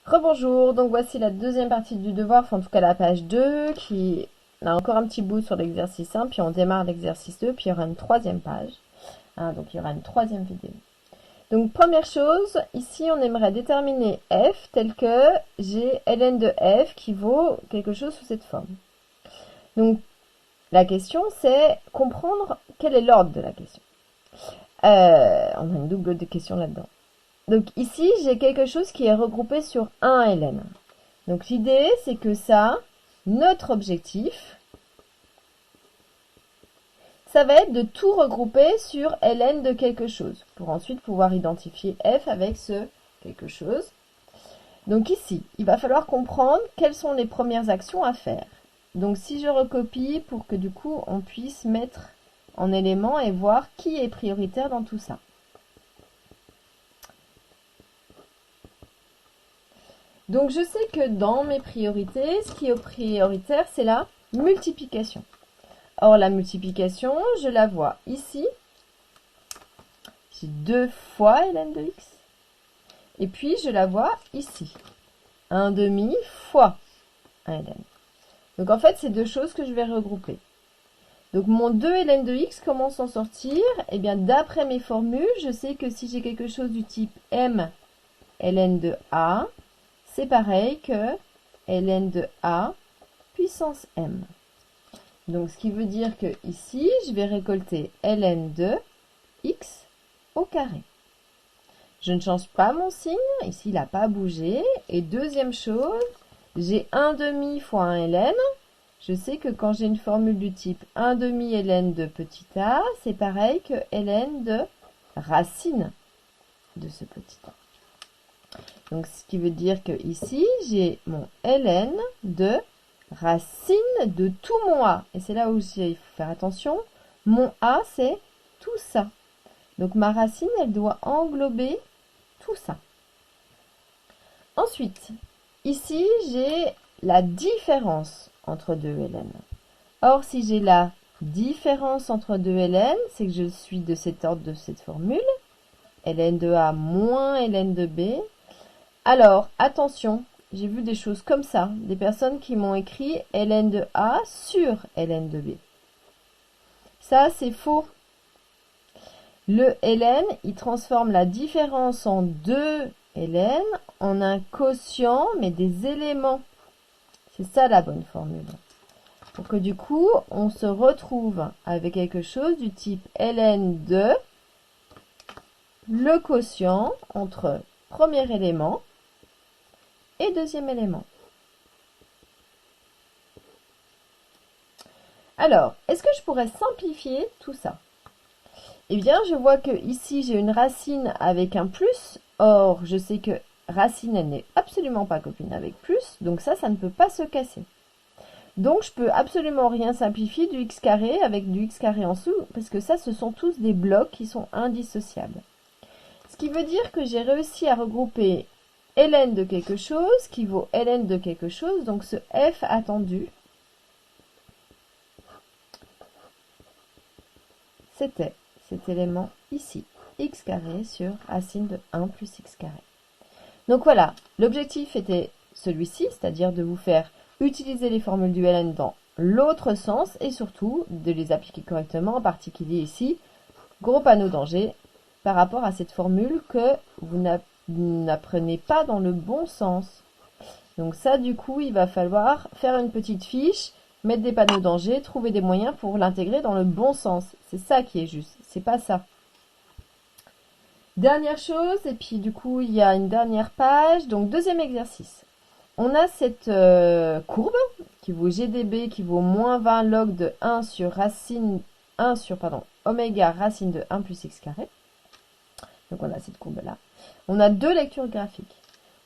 Rebonjour, donc voici la deuxième partie du devoir, enfin en tout cas la page 2, qui a encore un petit bout sur l'exercice 1, puis on démarre l'exercice 2, puis il y aura une troisième page, donc il y aura une troisième vidéo. Donc première chose, ici on aimerait déterminer f tel que j'ai ln de f qui vaut quelque chose sous cette forme. Donc la question c'est comprendre quel est l'ordre de la question. On a une double de questions là-dedans. Donc ici, j'ai quelque chose qui est regroupé sur un ln. Donc l'idée, c'est que ça, notre objectif, ça va être de tout regrouper sur ln de quelque chose, pour ensuite pouvoir identifier f avec ce quelque chose. Donc ici, il va falloir comprendre quelles sont les premières actions à faire. Donc si je recopie pour que du coup, on puisse mettre en élément et voir qui est prioritaire dans tout ça. Donc je sais que dans mes priorités, ce qui est prioritaire, c'est la multiplication. Or la multiplication, je la vois ici. J'ai 2 fois ln de x. Et puis je la vois ici. 1 demi fois 1 ln. Donc en fait, c'est deux choses que je vais regrouper. Donc mon 2 ln de x, comment s'en sortir? Eh bien d'après mes formules, je sais que si j'ai quelque chose du type m ln de a, c'est pareil que ln de a puissance m. Donc ce qui veut dire que ici, je vais récolter ln de x au carré. Je ne change pas mon signe, ici il n'a pas bougé. Et deuxième chose, j'ai 1 demi fois 1 ln. Je sais que quand j'ai une formule du type 1 demi ln de petit a, c'est pareil que ln de racine de ce petit a. Donc, ce qui veut dire que ici, j'ai mon ln de racine de tout mon a. Et c'est là où il faut faire attention. Mon a, c'est tout ça. Donc, ma racine, elle doit englober tout ça. Ensuite, ici, j'ai la différence entre deux ln. Or, si j'ai la différence entre deux ln, c'est que je suis de cet ordre de cette formule. Ln de a moins ln de b. Alors, attention, j'ai vu des choses comme ça, des personnes qui m'ont écrit ln de A sur ln de B. Ça, c'est faux. Le ln, il transforme la différence en 2 ln en un quotient, mais des éléments. C'est ça la bonne formule. Pour que du coup, on se retrouve avec quelque chose du type ln de le quotient entre premier élément et deuxième élément. Alors, est-ce que je pourrais simplifier tout ça? Eh bien, je vois que ici, j'ai une racine avec un plus. Or, je sais que racine, elle n'est absolument pas copine avec plus. Donc ça ne peut pas se casser. Donc, je peux absolument rien simplifier du x carré avec du x carré en dessous, parce que ça, ce sont tous des blocs qui sont indissociables. Ce qui veut dire que j'ai réussi à regrouper ln de quelque chose qui vaut ln de quelque chose. Donc, ce f attendu, c'était cet élément ici, x carré sur racine de 1 plus x carré. Donc voilà, l'objectif était celui-ci, c'est-à-dire de vous faire utiliser les formules du ln dans l'autre sens et surtout de les appliquer correctement, en particulier ici, gros panneau danger, par rapport à cette formule que vous n'apprenez pas dans le bon sens. Donc ça, du coup, il va falloir faire une petite fiche, mettre des panneaux danger, trouver des moyens pour l'intégrer dans le bon sens. C'est ça qui est juste, c'est pas ça. Dernière chose, et puis du coup, il y a une dernière page. Donc, deuxième exercice. On a cette courbe qui vaut GDB, qui vaut moins 20 log de 1 sur racine, 1 sur, oméga racine de 1 plus x carré. Donc, on a cette courbe-là. On a deux lectures graphiques.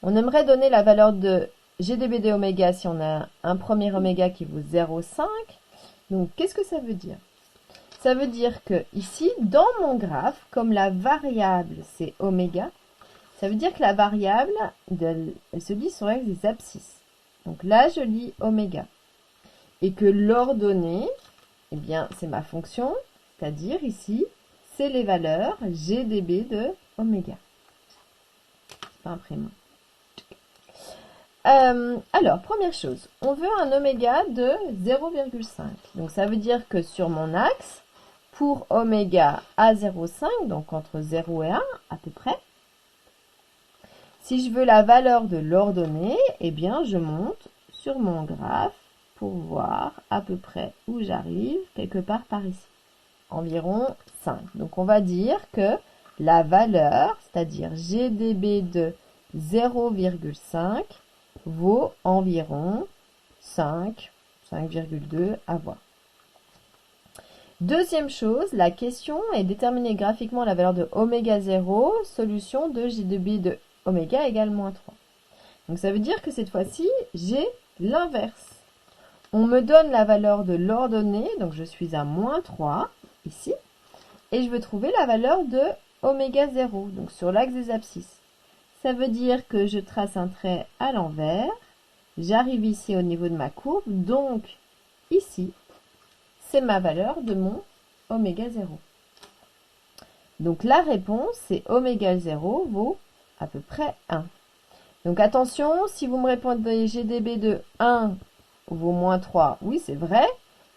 On aimerait donner la valeur de GDB de oméga si on a un premier oméga qui vaut 0,5. Donc, qu'est-ce que ça veut dire? Ça veut dire que ici, dans mon graphe, comme la variable c'est oméga, ça veut dire que la variable, elle se lit sur l'axe des abscisses. Donc là, je lis oméga. Et que l'ordonnée, eh bien, c'est ma fonction, c'est-à-dire ici, c'est les valeurs GDB de oméga. C'est pas imprimé. Alors, première chose, on veut un oméga de 0,5. Donc, ça veut dire que sur mon axe, pour oméga à 0,5, donc entre 0 et 1 à peu près, si je veux la valeur de l'ordonnée, eh bien, je monte sur mon graphe pour voir à peu près où j'arrive, quelque part par ici, environ 5. Donc, on va dire que la valeur, c'est-à-dire GDB de 0,5, vaut environ 5, 5,2 à voir. Deuxième chose, la question est déterminer graphiquement la valeur de oméga 0, solution de GDB de oméga égale moins 3. Donc ça veut dire que cette fois-ci, j'ai l'inverse. On me donne la valeur de l'ordonnée, donc je suis à moins 3, ici, et je veux trouver la valeur de oméga 0, donc sur l'axe des abscisses. Ça veut dire que je trace un trait à l'envers, j'arrive ici au niveau de ma courbe, donc ici, c'est ma valeur de mon oméga 0. Donc la réponse, c'est oméga 0 vaut à peu près 1. Donc attention, si vous me répondez GDB de 1 vaut moins 3, oui c'est vrai,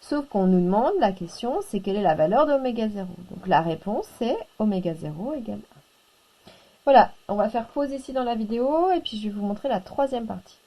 sauf qu'on nous demande, la question, c'est quelle est la valeur d'oméga 0. Donc la réponse, c'est oméga 0 égale 1. Voilà, on va faire pause ici dans la vidéo et puis je vais vous montrer la troisième partie.